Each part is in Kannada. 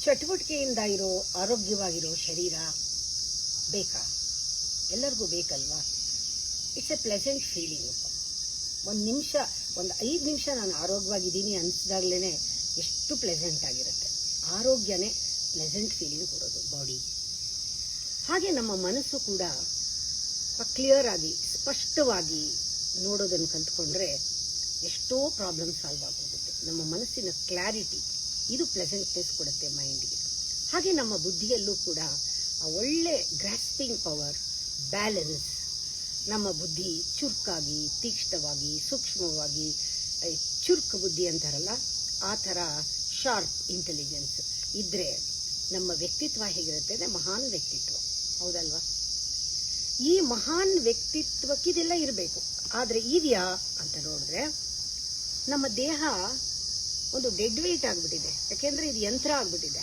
ಚಟುವಟಿಕೆಯಿಂದ ಇರೋ ಆರೋಗ್ಯವಾಗಿರೋ ಶರೀರ ಬೇಕಾ? ಎಲ್ಲರಿಗೂ ಬೇಕಲ್ವಾ? It's A pleasant feeling. ಒಂದು ನಿಮಿಷ, ಒಂದು 5 ನಿಮಿಷ ನಾನು ಆರೋಗ್ಯವಾಗಿದ್ದೀನಿ ಅನಿಸಿದಾಗ್ಲೇ ಎಷ್ಟು ಪ್ಲೆಸೆಂಟ್ ಆಗಿರುತ್ತೆ. ಆರೋಗ್ಯನೇ ಪ್ಲೆಸೆಂಟ್ ಫೀಲಿಂಗ್ ಕೊಡೋದು ಬಾಡಿ. ಹಾಗೆ ನಮ್ಮ ಮನಸ್ಸು ಕೂಡ ಕ್ಲಿಯರ್ ಆಗಿ ಸ್ಪಷ್ಟವಾಗಿ ನೋಡೋದನ್ನು ಕಲ್ತ್ಕೊಂಡ್ರೆ ಎಷ್ಟೋ ಪ್ರಾಬ್ಲಮ್ ಸಾಲ್ವ್ ಆಗೋಗುತ್ತೆ. ನಮ್ಮ ಮನಸ್ಸಿನ ಕ್ಲಾರಿಟಿ ಇದು ಪ್ಲೆಸೆಂಟ್ನೆಸ್ ಕೊಡುತ್ತೆ ಮೈಂಡ್ಗೆ. ಹಾಗೆ ನಮ್ಮ ಬುದ್ಧಿಯಲ್ಲೂ ಕೂಡ ಆ ಒಳ್ಳೆ ಗ್ರಾಸ್ಪಿಂಗ್ ಪವರ್, ಬ್ಯಾಲೆನ್ಸ್, ನಮ್ಮ ಬುದ್ಧಿ ಚುರುಕಾಗಿ, ತೀಕ್ಷ್ಣವಾಗಿ, ಸೂಕ್ಷ್ಮವಾಗಿ, ಚುರುಕು ಬುದ್ಧಿ ಅಂತಾರಲ್ಲ ಆ ಥರ ಶಾರ್ಪ್ ಇಂಟೆಲಿಜೆನ್ಸ್ ಇದ್ರೆ ನಮ್ಮ ವ್ಯಕ್ತಿತ್ವ ಹೇಗಿರುತ್ತೆ ಅಂದರೆ ಮಹಾನ್ ವ್ಯಕ್ತಿತ್ವ, ಹೌದಲ್ವಾ? ಈ ಮಹಾನ್ ವ್ಯಕ್ತಿತ್ವಕ್ಕೆ ಇದೆಲ್ಲ ಇರಬೇಕು. ಆದರೆ ಇದೆಯಾ ಅಂತ ನೋಡಿದ್ರೆ ನಮ್ಮ ದೇಹ ಒಂದು ಡೆಡ್ ವೇಟ್ ಆಗಿಬಿಟ್ಟಿದೆ. ಯಾಕೆಂದ್ರೆ ಇದು ಯಂತ್ರ ಆಗಿಬಿಟ್ಟಿದೆ.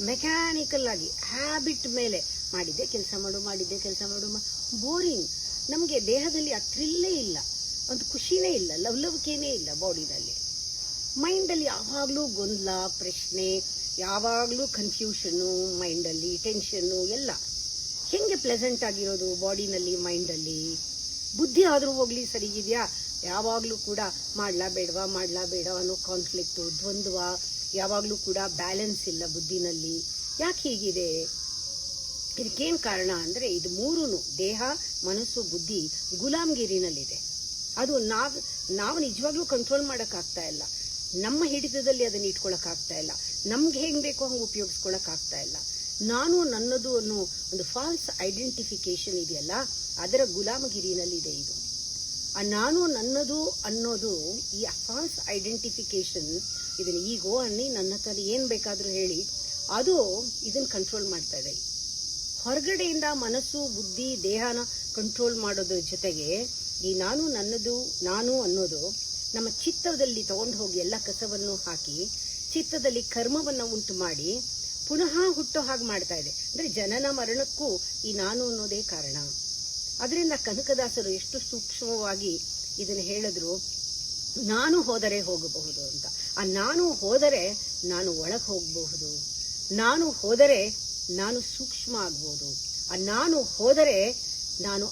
ಮೆಕ್ಯಾನಿಕಲ್ ಆಗಿ ಹ್ಯಾಬಿಟ್ ಮೇಲೆ ಮಾಡಿದ್ದೆ ಕೆಲಸ ಮಾಡು ಬೋರಿಂಗ್. ನಮಗೆ ದೇಹದಲ್ಲಿ ಆ ಥ್ರಿಲ್ಲೇ ಇಲ್ಲ, ಒಂದು ಖುಷಿನೇ ಇಲ್ಲ, ಲವಲವಿಕೆನೇ ಇಲ್ಲ ಬಾಡಿನಲ್ಲಿ. ಮೈಂಡಲ್ಲಿ ಯಾವಾಗಲೂ ಗೊಂದಲ, ಪ್ರಶ್ನೆ, ಯಾವಾಗಲೂ ಕನ್ಫ್ಯೂಷನ್ನು, ಮೈಂಡಲ್ಲಿ ಟೆನ್ಷನ್ನು ಎಲ್ಲ. ಹೆಂಗೆ ಪ್ಲೆಸೆಂಟ್ ಆಗಿರೋದು ಬಾಡಿನಲ್ಲಿ, ಮೈಂಡಲ್ಲಿ? ಬುದ್ಧಿ ಆದರೂ ಹೋಗ್ಲಿ ಸರಿಗಿದೆಯಾ? ಯಾವಾಗಲೂ ಕೂಡ ಮಾಡ್ಲಾ ಬೇಡವಾ ಅನ್ನೋ ಕಾನ್ಫ್ಲಿಕ್ಟು, ದ್ವಂದ್ವ, ಯಾವಾಗಲೂ ಕೂಡ ಬ್ಯಾಲೆನ್ಸ್ ಇಲ್ಲ ಬುದ್ಧಿನಲ್ಲಿ. ಯಾಕೆ ಹೀಗಿದೆ? ಇದಕ್ಕೇನು ಕಾರಣ ಅಂದರೆ ಇದು ಮೂರೂ ದೇಹ, ಮನಸ್ಸು, ಬುದ್ಧಿ ಗುಲಾಮ್ಗಿರಿನಲ್ಲಿದೆ. ಅದು ನಾವು ನಿಜವಾಗ್ಲೂ ಕಂಟ್ರೋಲ್ ಮಾಡೋಕ್ಕಾಗ್ತಾ ಇಲ್ಲ. ನಮ್ಮ ಹಿಡಿತದಲ್ಲಿ ಅದನ್ನ ಇಟ್ಕೊಳಕ್ಕಾಗ್ತಾ ಇಲ್ಲ. ನಮ್ಗೆ ಹೆಂಗ್ ಬೇಕೋ ಹಂಗೆ ಉಪಯೋಗಿಸ್ಕೊಳಕ್ಕಾಗ್ತಾ ಇಲ್ಲ. ನಾನು ನನ್ನದು ಅನ್ನೋ ಒಂದು ಫಾಲ್ಸ್ ಐಡೆಂಟಿಫಿಕೇಶನ್ ಇದೆಯಲ್ಲ, ಅದರ ಗುಲಾಮಗಿರಿನಲ್ಲಿದೆ ಇದು. ಆ ನಾನು ನನ್ನದು ಅನ್ನೋದು, ಈ ಫಾಲ್ಸ್ ಐಡೆಂಟಿಫಿಕೇಶನ್, ಇದನ್ನ ಈಗೋ ಅನ್ನಿ, ನನ್ನ ಹತ್ರ ಏನ್ ಬೇಕಾದ್ರೂ ಹೇಳಿ, ಅದು ಇದನ್ನ ಕಂಟ್ರೋಲ್ ಮಾಡ್ತಾ ಇದೆ. ಹೊರಗಡೆಯಿಂದ ಮನಸ್ಸು, ಬುದ್ಧಿ, ದೇಹನ ಕಂಟ್ರೋಲ್ ಮಾಡೋದ್ರ ಜೊತೆಗೆ ಈ ನಾನು ನನ್ನದು, ನಾನು ಅನ್ನೋದು ನಮ್ಮ ಚಿತ್ತದಲ್ಲಿ ತಗೊಂಡು ಹೋಗಿ ಎಲ್ಲ ಕಸವನ್ನು ಹಾಕಿ ಚಿತ್ತದಲ್ಲಿ ಕರ್ಮವನ್ನ ಉಂಟು ಮಾಡಿ ಪುನಃ ಹುಟ್ಟೋ ಹಾಗೆ ಮಾಡ್ತಾ ಇದೆ. ಅಂದ್ರೆ ಜನನ ಮರಣಕ್ಕೂ ಈ ನಾನು ಅನ್ನೋದೇ ಕಾರಣ. ಅದರಿಂದ ಕನಕದಾಸರು ಎಷ್ಟು ಸೂಕ್ಷ್ಮವಾಗಿ ಇದನ್ನು ಹೇಳಿದ್ರು, ನಾನು ಹೋದರೆ ಹೋಗಬಹುದು ಅಂತ. ಆ ನಾನು ಹೋದರೆ ನಾನು ಒಳಗೆ ಹೋಗಬಹುದು, ನಾನು ಹೋದರೆ ನಾನು ಸೂಕ್ಷ್ಮ ಆಗ್ಬೋದು, ಆ ನಾನು ಹೋದರೆ ನಾನು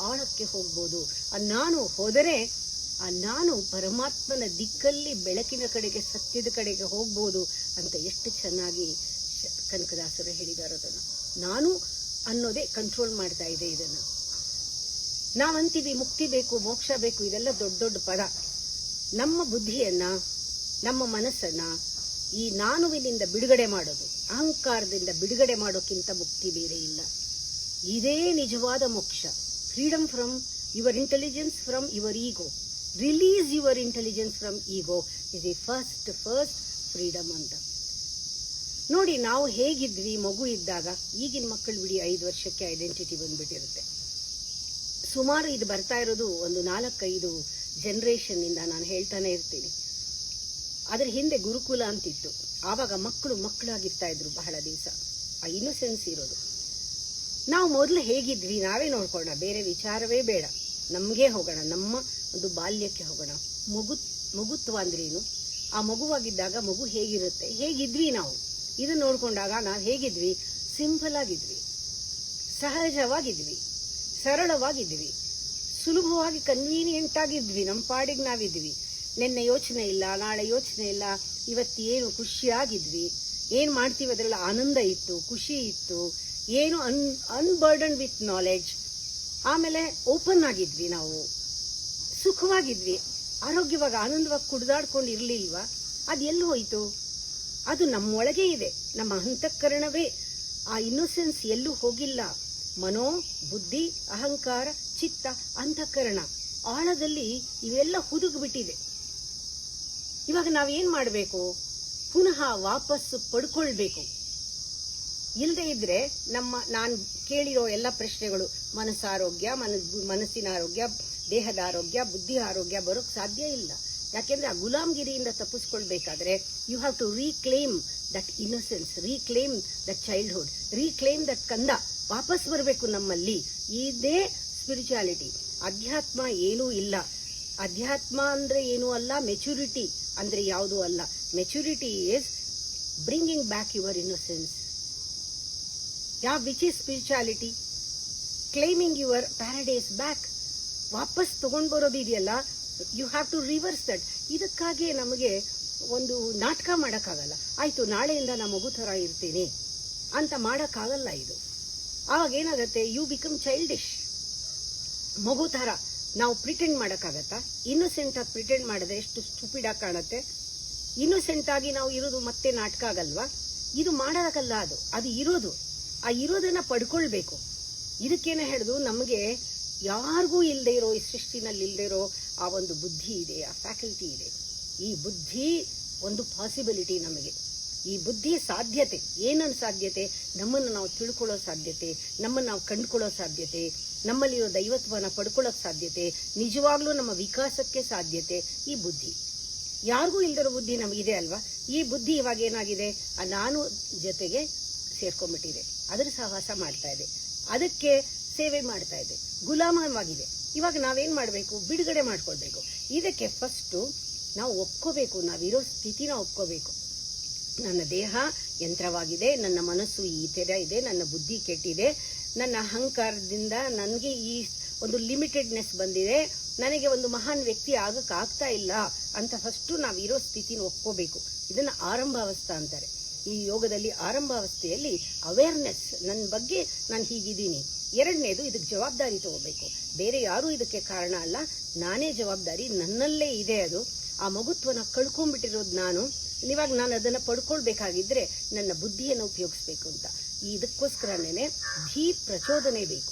ಆಳಕ್ಕೆ ಹೋಗ್ಬೋದು, ಆ ನಾನು ಹೋದರೆ ಆ ನಾನು ಪರಮಾತ್ಮನ ದಿಕ್ಕಲ್ಲಿ ಬೆಳಕಿನ ಕಡೆಗೆ, ಸತ್ಯದ ಕಡೆಗೆ ಹೋಗ್ಬೋದು ಅಂತ ಎಷ್ಟು ಚೆನ್ನಾಗಿ ಕನಕದಾಸರು ಹೇಳಿದಾರೆ. ಅದನ್ನು ನಾನು ಅನ್ನೋದೇ ಕಂಟ್ರೋಲ್ ಮಾಡ್ತಾ ಇದೆ. ಇದನ್ನ ನಾವಂತೀವಿ ಮುಕ್ತಿ ಬೇಕು, ಮೋಕ್ಷ ಬೇಕು, ಇದೆಲ್ಲ ದೊಡ್ಡ ದೊಡ್ಡ ಪದ. ನಮ್ಮ ಬುದ್ಧಿಯನ್ನ, ನಮ್ಮ ಮನಸ್ಸನ್ನ ಈ ನಾನುವಿನಿಂದ ಬಿಡುಗಡೆ ಮಾಡೋದು, ಅಹಂಕಾರದಿಂದ ಬಿಡುಗಡೆ ಮಾಡೋಕ್ಕಿಂತ ಮುಕ್ತಿ ಬೇರೆ ಇಲ್ಲ. ಇದೇ ನಿಜವಾದ ಮೋಕ್ಷ. Freedom from your intelligence, from your ego. Release your intelligence from ego is the first freedom ಅಂತ. ನೋಡಿ, ನಾವು ಹೇಗಿದ್ವಿ ಮಗು ಇದ್ದಾಗ. ಈಗಿನ ಮಕ್ಕಳು ಬಿಡಿ, 5 ವರ್ಷಕ್ಕೆ ಐಡೆಂಟಿಟಿ ಬಂದ್ಬಿಟ್ಟಿರುತ್ತೆ. ಸುಮಾರು ಇದು ಬರ್ತಾ ಇರೋದು ಒಂದು 4-5 ಜನರೇಷನ್ ಇಂದ ನಾನು ಹೇಳ್ತಾನೆ ಇರ್ತೀನಿ. ಅದ್ರ ಹಿಂದೆ ಗುರುಕುಲ ಅಂತಿತ್ತು. ಆವಾಗ ಮಕ್ಕಳಾಗಿರ್ತಾ ಇದ್ರು ಬಹಳ ದಿವಸ. ಆ ಇನ್ನೋಸೆನ್ಸ್ ಇರೋದು. ನಾವು ಮೊದಲು ಹೇಗಿದ್ವಿ ನಾವೇ ನೋಡ್ಕೊಳ್ಳೋಣ, ಬೇರೆ ವಿಚಾರವೇ ಬೇಡ. ನಮ್ಗೆ ಹೋಗೋಣ, ನಮ್ಮ ಒಂದು ಬಾಲ್ಯಕ್ಕೆ ಹೋಗೋಣ. ಮಗುತ್ವ ಅಂದ್ರೇನು? ಆ ಮಗುವಾಗಿದ್ದಾಗ ಮಗು ಹೇಗಿರುತ್ತೆ, ಹೇಗಿದ್ವಿ ನಾವು, ಇದನ್ನ ನೋಡ್ಕೊಂಡಾಗ ನಾವು ಹೇಗಿದ್ವಿ? ಸಿಂಪಲ್ ಆಗಿದ್ವಿ, ಸಹಜವಾಗಿದ್ವಿ, ಸರಳವಾಗಿದ್ವಿ, ಸುಲಭವಾಗಿ ಕನ್ವೀನಿಯೆಂಟ್ ಆಗಿದ್ವಿ, ನಮ್ಮ ಪಾಡಿಗೆ ನಾವಿದ್ವಿ. ನಿನ್ನೆ ಯೋಚನೆ ಇಲ್ಲ, ನಾಳೆ ಯೋಚನೆ ಇಲ್ಲ, ಇವತ್ತೇನು ಖುಷಿಯಾಗಿದ್ವಿ. ಏನ್ ಮಾಡ್ತೀವಿ ಅದರಲ್ಲಿ ಆನಂದ ಇತ್ತು, ಖುಷಿ ಇತ್ತು, ಏನು ಅನ್ಬರ್ಡನ್ ವಿತ್ ನಾಲೆಡ್ಜ್. ಆಮೇಲೆ ಓಪನ್ ಆಗಿದ್ವಿ, ನಾವು ಸುಖವಾಗಿದ್ವಿ, ಆರೋಗ್ಯವಾಗಿ, ಆನಂದವಾಗಿ ಕುಡಿದಾಡ್ಕೊಂಡು ಇರ್ಲಿಲ್ವಾ? ಅದು ಎಲ್ಲಿ ಹೋಯ್ತು? ಅದು ನಮ್ಮೊಳಗೆ ಇದೆ, ನಮ್ಮ ಅಂತಃಕರಣವೇ. ಆ ಇನ್ನೋಸೆನ್ಸ್ ಎಲ್ಲೂ ಹೋಗಿಲ್ಲ. ಮನೋ, ಬುದ್ಧಿ, ಅಹಂಕಾರ, ಚಿತ್ತ, ಅಂತಃಕರಣ ಆಳದಲ್ಲಿ ಇವೆಲ್ಲ ಹುದುಗ್ಬಿಟ್ಟಿದೆ. ಇವಾಗ ನಾವೇನ್ ಮಾಡಬೇಕು? ಪುನಃ ವಾಪಸ್ಸು ಪಡ್ಕೊಳ್ಬೇಕು. ಇಲ್ಲದೆ ಇದ್ರೆ ನಾನು ಕೇಳಿರೋ ಎಲ್ಲ ಪ್ರಶ್ನೆಗಳು, ಮನಸ್ಸಾರೋಗ್ಯ, ಮನಸ್ಸಿನ ಆರೋಗ್ಯ, ದೇಹದ ಆರೋಗ್ಯ, ಬುದ್ಧಿ ಆರೋಗ್ಯ ಬರೋಕ್ ಸಾಧ್ಯ ಇಲ್ಲ. ಯಾಕೆಂದ್ರೆ ಆ ಗುಲಾಮ್ಗಿರಿಯಿಂದ ತಪ್ಪಿಸ್ಕೊಳ್ಬೇಕಾದ್ರೆ you have to reclaim that innocence, reclaim that childhood, reclaim that ಕಂದ. ವಾಪಸ್ ಬರಬೇಕು ನಮ್ಮಲ್ಲಿ. ಇದೇ ಸ್ಪಿರಿಚುಯಾಲಿಟಿ. ಅಧ್ಯಾತ್ಮ ಏನೂ ಇಲ್ಲ. ಅಧ್ಯಾತ್ಮ ಅಂದ್ರೆ ಏನೂ ಅಲ್ಲ, ಮೆಚುರಿಟಿ ಅಂದ್ರೆ ಯಾವುದೂ ಅಲ್ಲ. Maturity is bringing back your innocence. Which is spirituality? Claiming your paradise back. ವಾಪಸ್ ತಗೊಂಡ್ ಬರೋದು ಇದೆಯಲ್ಲ, you have to reverse that. ಇದಕ್ಕಾಗಿ ನಮಗೆ ಒಂದು ನಾಟಕ ಮಾಡೋಕ್ಕಾಗಲ್ಲ. ಆಯ್ತು, ನಾಳೆಯಿಂದ ನಾ ಮಗು ಥರ ಇರ್ತೀನಿ ಅಂತ ಮಾಡೋಕ್ಕಾಗಲ್ಲ. ಇದು ಆವಾಗ ಏನಾಗುತ್ತೆ, ಯು ಬಿಕಮ್ ಚೈಲ್ಡಿಶ್. ಮಗು ಥರ ನಾವು ಪ್ರಿಟೆಂಡ್ ಮಾಡೋಕ್ಕಾಗತ್ತಾ? ಇನ್ನೋಸೆಂಟ್ ಆಗಿ ಪ್ರಿಟೆಂಡ್ ಮಾಡಿದ್ರೆ ಎಷ್ಟು ಸ್ಟುಪಿಡ್ ಆಗಿ ಕಾಣುತ್ತೆ. ಇನ್ನೋಸೆಂಟ್ ಆಗಿ ನಾವು ಇರೋದು ಮತ್ತೆ ನಾಟಕ ಆಗಲ್ವಾ? ಇದು ಮಾಡೋದಕ್ಕಲ್ಲ, ಅದು ಇರೋದು. ಆ ಇರೋದನ್ನ ಪಡ್ಕೊಳ್ಬೇಕು. ಇದಕ್ಕೇನೆ ಹೇಳಿದು, ನಮಗೆ ಯಾರಿಗೂ ಇಲ್ಲದೆ ಇರೋ, ಈ ಸೃಷ್ಟಿನಲ್ಲಿ ಇಲ್ಲದೆ ಇರೋ ಆ ಒಂದು ಬುದ್ಧಿ ಇದೆ, ಆ ಫ್ಯಾಕಲ್ಟಿ ಇದೆ. ಈ ಬುದ್ಧಿ ಒಂದು ಪಾಸಿಬಿಲಿಟಿ ನಮಗೆ. ಈ ಬುದ್ಧಿ ಸಾಧ್ಯತೆ, ಏನನ್ನ ಸಾಧ್ಯತೆ? ನಮ್ಮನ್ನು ನಾವು ತಿಳ್ಕೊಳ್ಳೋ ಸಾಧ್ಯತೆ, ನಮ್ಮನ್ನು ನಾವು ಕಂಡುಕೊಳ್ಳೋ ಸಾಧ್ಯತೆ, ನಮ್ಮಲ್ಲಿರೋ ದೈವತ್ವನ ಪಡ್ಕೊಳ್ಳೋಕೆ ಸಾಧ್ಯತೆ, ನಿಜವಾಗ್ಲೂ ನಮ್ಮ ವಿಕಾಸಕ್ಕೆ ಸಾಧ್ಯತೆ ಈ ಬುದ್ಧಿ. ಯಾರಿಗೂ ಇಲ್ದಿರೋ ಬುದ್ಧಿ ನಮಗಿದೆ ಅಲ್ವಾ? ಈ ಬುದ್ಧಿ ಇವಾಗ ಏನಾಗಿದೆ, ನಾನು ಜೊತೆಗೆ ಸೇರ್ಕೊಂಡ್ಬಿಟ್ಟಿದೆ, ಅದರ ಸಹವಾಸ ಮಾಡ್ತಾ ಇದೆ, ಅದಕ್ಕೆ ಸೇವೆ ಮಾಡ್ತಾ ಇದೆ, ಗುಲಾಮವಾಗಿದೆ. ಇವಾಗ ನಾವೇನ್ ಮಾಡಬೇಕು? ಬಿಡುಗಡೆ ಮಾಡ್ಕೊಳ್ಬೇಕು. ಇದಕ್ಕೆ ಫಸ್ಟು ನಾವು ಒಪ್ಕೋಬೇಕು, ನಾವಿರೋ ಸ್ಥಿತಿನ ಒಪ್ಕೋಬೇಕು. ನನ್ನ ದೇಹ ಯಂತ್ರವಾಗಿದೆ, ನನ್ನ ಮನಸ್ಸು ಈ ಥರ ಇದೆ, ನನ್ನ ಬುದ್ಧಿ ಕೆಟ್ಟಿದೆ, ನನ್ನ ಅಹಂಕಾರದಿಂದ ನನಗೆ ಈ ಒಂದು ಲಿಮಿಟೆಡ್ನೆಸ್ ಬಂದಿದೆ, ನನಗೆ ಒಂದು ಮಹಾನ್ ವ್ಯಕ್ತಿ ಆಗಕ್ಕಾಗ್ತಾ ಇಲ್ಲ ಅಂತ ಫಸ್ಟು ನಾವಿರೋ ಸ್ಥಿತಿನ ಒಪ್ಕೋಬೇಕು. ಇದನ್ನ ಆರಂಭಾವಸ್ಥೆ ಅಂತಾರೆ. ಈ ಯೋಗದಲ್ಲಿ ಆರಂಭಾವಸ್ಥೆಯಲ್ಲಿ ಅವೇರ್ನೆಸ್, ನನ್ನ ಬಗ್ಗೆ ನಾನು ಹೀಗಿದ್ದೀನಿ. ಎರಡನೇದು, ಇದಕ್ಕೆ ಜವಾಬ್ದಾರಿ ತಗೋಬೇಕು. ಬೇರೆ ಯಾರೂ ಇದಕ್ಕೆ ಕಾರಣ ಅಲ್ಲ, ನಾನೇ ಜವಾಬ್ದಾರಿ, ನನ್ನಲ್ಲೇ ಇದೆ ಅದು. ಆ ಮಗುತ್ವನ ಕಳ್ಕೊಂಡ್ಬಿಟ್ಟಿರೋದು ನಾನು. ಇವಾಗ ನಾನು ಅದನ್ನ ಪಡ್ಕೊಳ್ಬೇಕಾಗಿದ್ರೆ ನನ್ನ ಬುದ್ಧಿಯನ್ನು ಉಪಯೋಗಿಸ್ಬೇಕು ಅಂತ. ಇದಕ್ಕೋಸ್ಕರನೇ ಧೀ ಪ್ರಚೋದನೆ ಬೇಕು.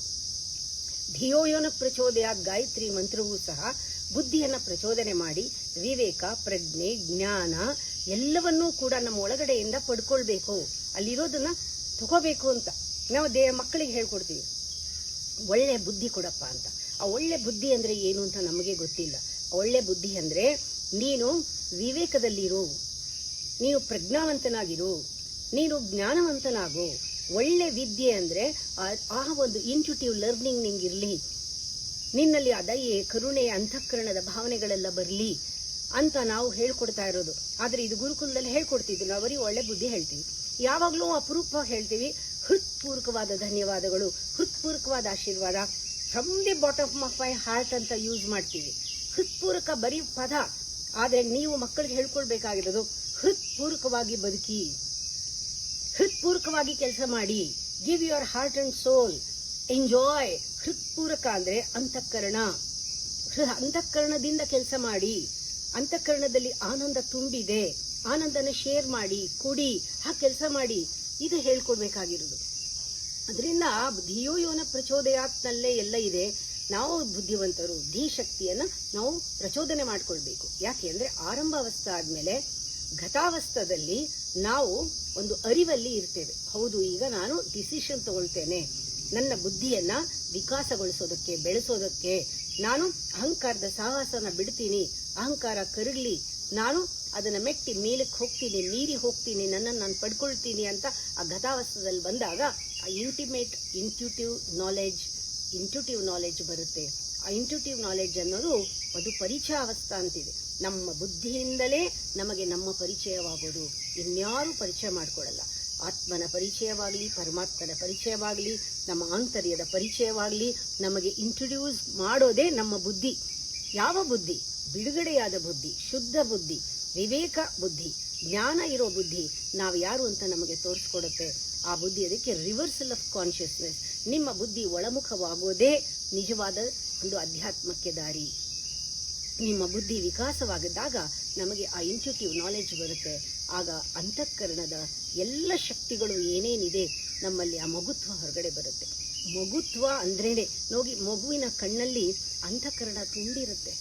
ಧಿಯೋಯೋನ ಪ್ರಚೋದಯಾತ್ ಗಾಯತ್ರಿ ಮಂತ್ರವೂ ಸಹ ಬುದ್ಧಿಯನ್ನ ಪ್ರಚೋದನೆ ಮಾಡಿ ವಿವೇಕ, ಪ್ರಜ್ಞೆ, ಜ್ಞಾನ ಎಲ್ಲವನ್ನೂ ಕೂಡ ನಮ್ಮ ಒಳಗಡೆಯಿಂದ ಪಡ್ಕೊಳ್ಬೇಕು. ಅಲ್ಲಿರೋದನ್ನ ತಗೋಬೇಕು ಅಂತ ನಾವು ಮಕ್ಕಳಿಗೆ ಹೇಳ್ಕೊಡ್ತೀವಿ, ಒಳ್ಳೆ ಬುದ್ಧಿ ಕೊಡಪ್ಪ ಅಂತ. ಆ ಒಳ್ಳೆ ಬುದ್ಧಿ ಅಂದ್ರೆ ಏನು ಅಂತ ನಮಗೆ ಗೊತ್ತಿಲ್ಲ. ಒಳ್ಳೆ ಬುದ್ಧಿ ಅಂದ್ರೆ ನೀನು ವಿವೇಕದಲ್ಲಿರು, ನೀನು ಪ್ರಜ್ಞಾವಂತನಾಗಿರು, ನೀನು ಜ್ಞಾನವಂತನಾಗು. ಒಳ್ಳೆ ವಿದ್ಯೆ ಅಂದ್ರೆ ಆ ಒಂದು ಇಂಟ್ಯೂಟಿವ್ ಲರ್ನಿಂಗ್ ನಿಂಗಿರ್ಲಿ, ನಿನ್ನಲ್ಲಿ ದಯೆ, ಕರುಣೆ, ಅಂತಃಕರಣದ ಭಾವನೆಗಳೆಲ್ಲ ಬರಲಿ ಅಂತ ನಾವು ಹೇಳ್ಕೊಡ್ತಾ ಇರೋದು. ಆದ್ರೆ ಇದು ಗುರುಕುಲದಲ್ಲಿ ಹೇಳ್ಕೊಡ್ತಿದ್ವಿ, ನಾವು ಬರೀ ಒಳ್ಳೆ ಬುದ್ಧಿ ಹೇಳ್ತೀವಿ. ಯಾವಾಗ್ಲೂ ಅಪರೂಪ ಹೇಳ್ತೀವಿ, ಹೃತ್ಪೂರ್ವಕವಾದ ಧನ್ಯವಾದಗಳು, ಹೃತ್ಪೂರ್ವಕವಾದ ಆಶೀರ್ವಾದ, from the bottom of my heart ಅಂತ ಯೂಸ್ ಮಾಡ್ತೀವಿ. ಹೃತ್ಪೂರ್ವಕ ಬರೀ ಪದ, ಆದ್ರೆ ನೀವು ಮಕ್ಕಳಿಗೆ ಹೇಳ್ಕೊಳ್ಬೇಕಾಗಿರೋದು ಹೃತ್ಪೂರ್ವಕವಾಗಿ ಬದುಕಿ, ಹೃತ್ಪೂರ್ವಕವಾಗಿ ಕೆಲಸ ಮಾಡಿ, give your heart and soul, enjoy. ಹೃತ್ಪೂರ್ವಕ ಅಂದ್ರೆ ಅಂತಃಕರಣ, ಅಂತಃಕರಣದಿಂದ ಕೆಲಸ ಮಾಡಿ. ಅಂತಃಕರಣದಲ್ಲಿ ಆನಂದ ತುಂಬಿದೆ, ಆನಂದನ ಶೇರ್ ಮಾಡಿ, ಕೊಡಿ, ಆ ಕೆಲಸ ಮಾಡಿ. ಇದು ಹೇಳ್ಕೊಡ್ಬೇಕಾಗಿರೋದು. ಅದರಿಂದ ಧಿಯೋಯೋನ ಪ್ರಚೋದಯಾತ್ನಲ್ಲೇ ಎಲ್ಲ ಇದೆ. ನಾವು ಬುದ್ಧಿವಂತರು, ಧೀ ಶಕ್ತಿಯನ್ನ ನಾವು ಪ್ರಚೋದನೆ ಮಾಡ್ಕೊಳ್ಬೇಕು. ಯಾಕೆ ಅಂದ್ರೆ ಆರಂಭಾವಸ್ಥೆ ಆದ್ಮೇಲೆ ಘತಾವಸ್ಥದಲ್ಲಿ ನಾವು ಒಂದು ಅರಿವಲ್ಲಿ ಇರ್ತೇವೆ. ಹೌದು, ಈಗ ನಾನು ಡಿಸಿಷನ್ ತಗೊಳ್ತೇನೆ, ನನ್ನ ಬುದ್ಧಿಯನ್ನ ವಿಕಾಸಗೊಳಿಸೋದಕ್ಕೆ, ಬೆಳೆಸೋದಕ್ಕೆ. ನಾನು ಅಹಂಕಾರದ ಸಾಹಸನ ಬಿಡ್ತೀನಿ, ಅಹಂಕಾರ ಕರಗಲಿ, ನಾನು ಅದನ್ನ ಮೆಟ್ಟಿ ಮೇಲಕ್ಕೆ ಹೋಗ್ತೀನಿ, ಮೀರಿ ಹೋಗ್ತೀನಿ, ನನ್ನನ್ನು ನಾನು ಪಡ್ಕೊಳ್ತೀನಿ ಅಂತ ಆ ಗತಾವಸ್ಥದಲ್ಲಿ ಬಂದಾಗ ಆ ಇಂಟ್ಯೂಟಿವ್ ನಾಲೆಡ್ಜ್ ಬರುತ್ತೆ. ಆ ಇಂಟ್ಯೂಟಿವ್ ನಾಲೆಡ್ಜ್ ಅನ್ನೋದು ಅದು ಪರಿಚಯ ಅವಸ್ಥಾ ಅಂತಿದೆ. ನಮ್ಮ ಬುದ್ಧಿಯಿಂದಲೇ ನಮಗೆ ನಮ್ಮ ಪರಿಚಯವಾಗೋದು, ಇನ್ಯಾರು ಪರಿಚಯ ಮಾಡ್ಕೊಳ್ಳಲ್ಲ. ಆತ್ಮನ ಪರಿಚಯವಾಗಲಿ, ಪರಮಾತ್ಮನ ಪರಿಚಯವಾಗಲಿ, ನಮ್ಮ ಆಂತರ್ಯದ ಪರಿಚಯವಾಗಲಿ ನಮಗೆ ಇಂಟ್ರೊಡ್ಯೂಸ್ ಮಾಡೋದೇ ನಮ್ಮ ಬುದ್ಧಿ. ಯಾವ ಬುದ್ಧಿ? ಬಿಡುಗಡೆಯಾದ ಬುದ್ಧಿ, ಶುದ್ಧ ಬುದ್ಧಿ, ವಿವೇಕ ಬುದ್ಧಿ, ಜ್ಞಾನ ಇರೋ ಬುದ್ಧಿ ನಾವು ಯಾರು ಅಂತ ನಮಗೆ ತೋರಿಸ್ಕೊಡುತ್ತೆ. ಆ ಬುದ್ಧಿ, ಅದಕ್ಕೆ ರಿವರ್ಸಲ್ ಆಫ್ ಕಾನ್ಷಿಯಸ್ನೆಸ್. ನಿಮ್ಮ ಬುದ್ಧಿ ಒಳಮುಖವಾಗೋದೇ ನಿಜವಾದ ಒಂದು ಅಧ್ಯಾತ್ಮಕ್ಕೆ ದಾರಿ. ನಿಮ್ಮ ಬುದ್ಧಿ ವಿಕಾಸವಾಗಿದ್ದಾಗ ನಮಗೆ ಆ ಇಂಟ್ಯೂಟಿವ್ ನಾಲೆಡ್ಜ್ ಬರುತ್ತೆ. ಆಗ ಅಂತಃಕರಣದ ಎಲ್ಲ ಶಕ್ತಿಗಳು ಏನೇನಿದೆ ನಮ್ಮಲ್ಲಿ ಆ ಮಗುತ್ವ ಹೊರಗಡೆ ಬರುತ್ತೆ. ಮಗುತ್ವ ಅಂದ್ರೇನೆ ನೋಡಿ, ಮಗುವಿನ ಕಣ್ಣಲ್ಲಿ ಅಂತಃಕರಣ ತುಂಬಿರುತ್ತೆ,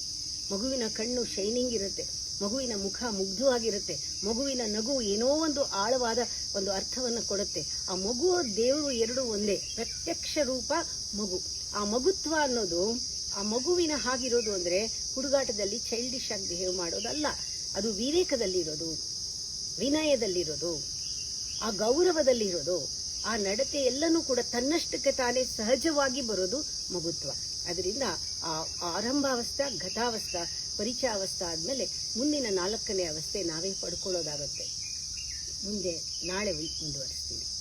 ಮಗುವಿನ ಕಣ್ಣು ಶೈನಿಂಗ್ ಇರುತ್ತೆ, ಮಗುವಿನ ಮುಖ ಮುಗ್ಧವಾಗಿರುತ್ತೆ, ಮಗುವಿನ ನಗು ಏನೋ ಒಂದು ಆಳವಾದ ಒಂದು ಅರ್ಥವನ್ನು ಕೊಡುತ್ತೆ. ಆ ಮಗು ದೇವರು ಎರಡು ಒಂದೇ, ಪ್ರತ್ಯಕ್ಷ ರೂಪ ಮಗು. ಆ ಮಗುತ್ವ ಅನ್ನೋದು ಆ ಮಗುವಿನ ಹಾಗಿರೋದು ಅಂದ್ರೆ ಹುಡುಗಾಟದಲ್ಲಿ ಚೈಲ್ಡಿಶ್ ಆಗಿ ಬಿಹೇವ್ ಮಾಡೋದಲ್ಲ. ಅದು ವಿವೇಕದಲ್ಲಿರೋದು, ವಿನಯದಲ್ಲಿರೋದು, ಆ ಗೌರವದಲ್ಲಿರೋದು, ಆ ನಡತೆ ಎಲ್ಲನೂ ಕೂಡ ತನ್ನಷ್ಟಕ್ಕೆ ತಾನೇ ಸಹಜವಾಗಿ ಬರೋದು ಮಗುತ್ವ. ಅದರಿಂದ ಆ ಆರಂಭಾವಸ್ಥೆ, ಘತಾವಸ್ಥೆ, ಪರಿಚಯಾವಸ್ಥೆ ಆದ್ಮೇಲೆ ಮುಂದಿನ 4ನೇ ಅವಸ್ಥೆ ನಾವೇ ಪಡ್ಕೊಳ್ಳೋದಾಗುತ್ತೆ. ನಾಳೆ ಮುಂದುವರಿಸ್ತೀನಿ.